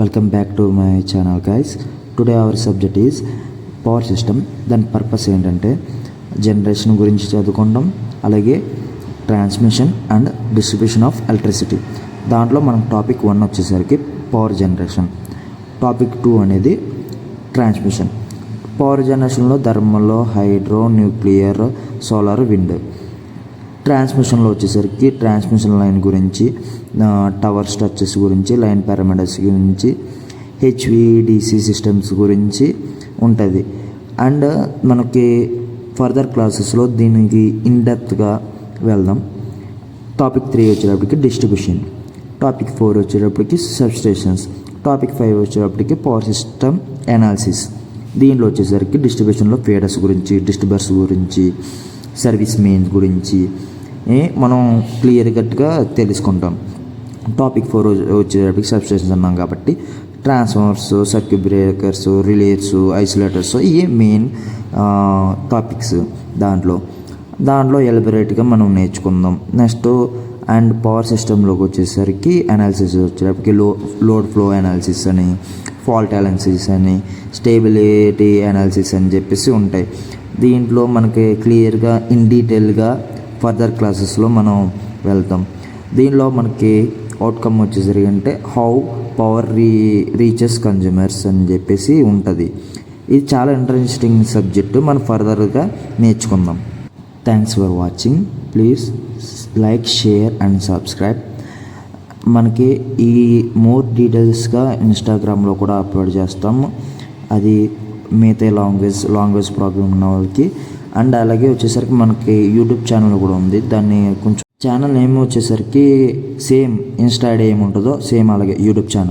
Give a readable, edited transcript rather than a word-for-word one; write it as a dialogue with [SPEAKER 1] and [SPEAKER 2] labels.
[SPEAKER 1] Welcome back to my channel guys. Today our subject is power system. దాని purpose ఏంటంటే generation గురించి చదువుకుంటాం, అలాగే transmission and distribution of electricity. దాంట్లో మనం టాపిక్ 1 వచ్చేసరికి పవర్ జనరేషన్, టాపిక్ 2 అనేది ట్రాన్స్మిషన్. పవర్ జనరేషన్లో thermal, hydro, nuclear, solar, wind. ట్రాన్స్మిషన్లో వచ్చేసరికి ట్రాన్స్మిషన్ లైన్ గురించి, టవర్ స్ట్రక్చర్స్ గురించి, లైన్ పారామీటర్స్ గురించి, హెచ్విడిసి సిస్టమ్స్ గురించి ఉంటుంది. అండ్ మనకి ఫర్దర్ క్లాసెస్లో దీనికి ఇన్డెప్త్గా వెళ్దాం. టాపిక్ 3 వచ్చేటప్పటికి డిస్ట్రిబ్యూషన్, టాపిక్ 4 వచ్చేటప్పటికి సబ్స్టేషన్స్, టాపిక్ 5 వచ్చేటప్పటికి పవర్ సిస్టమ్ అనాలిసిస్. దీనిలో వచ్చేసరికి డిస్ట్రిబ్యూషన్లో ఫీడర్స్ గురించి, డిస్ట్రిబ్యూటర్స్ గురించి, సర్వీస్ మెయిన్స్ గురించి మనం క్లియర్ కట్గా తెలుసుకుంటాం. టాపిక్ 4 వచ్చేటప్పటికి సబ్స్టేషన్స్ అన్నాం కాబట్టి transformers, circuit breakers, relays, isolators ఇవి మెయిన్ టాపిక్స్. దాంట్లో ఎలిబరేట్గా మనం నేర్చుకుందాం. నెక్స్ట్ అండ్ పవర్ సిస్టంలోకి వచ్చేసరికి అనాలిసిస్ వచ్చేటప్పటికి లోడ్ ఫ్లో అనాలిసిస్ అని, ఫాల్ట్ అనాలిసిస్ అని, స్టేబిలిటీ అనాలిసిస్ అని చెప్పేసి ఉంటాయి. దీంట్లో మనకి క్లియర్గా ఇన్ డీటెయిల్గా ఫర్దర్ క్లాసెస్లో మనం వెళ్తాం. దీనిలో మనకి అవుట్కమ్ వచ్చేసరికి అంటే హౌ పవర్ రీచెస్ కన్జ్యూమర్స్ అని చెప్పేసి ఉంటుంది. ఇది చాలా ఇంట్రెస్టింగ్ సబ్జెక్టు, మనం ఫర్దర్గా నేర్చుకుందాం. Thanks for watching. Please like, share and subscribe. మనకి ఈ మోర్ డీటెయిల్స్గా ఇన్స్టాగ్రామ్లో కూడా అప్లోడ్ చేస్తాము. అది మిగతా లాంగ్వేజ్ ప్రాబ్లం ఉన్న వాళ్ళకి. అండ్ అలాగే వచ్చేసరికి మనకి యూట్యూబ్ ఛానల్ కూడా ఉంది. దాన్ని కొంచెం ఛానల్ నేమ్ వచ్చేసరికి సేమ్ ఇన్స్టా ఐడి ఏముంటుందో సేమ్ అలాగే యూట్యూబ్ ఛానల్.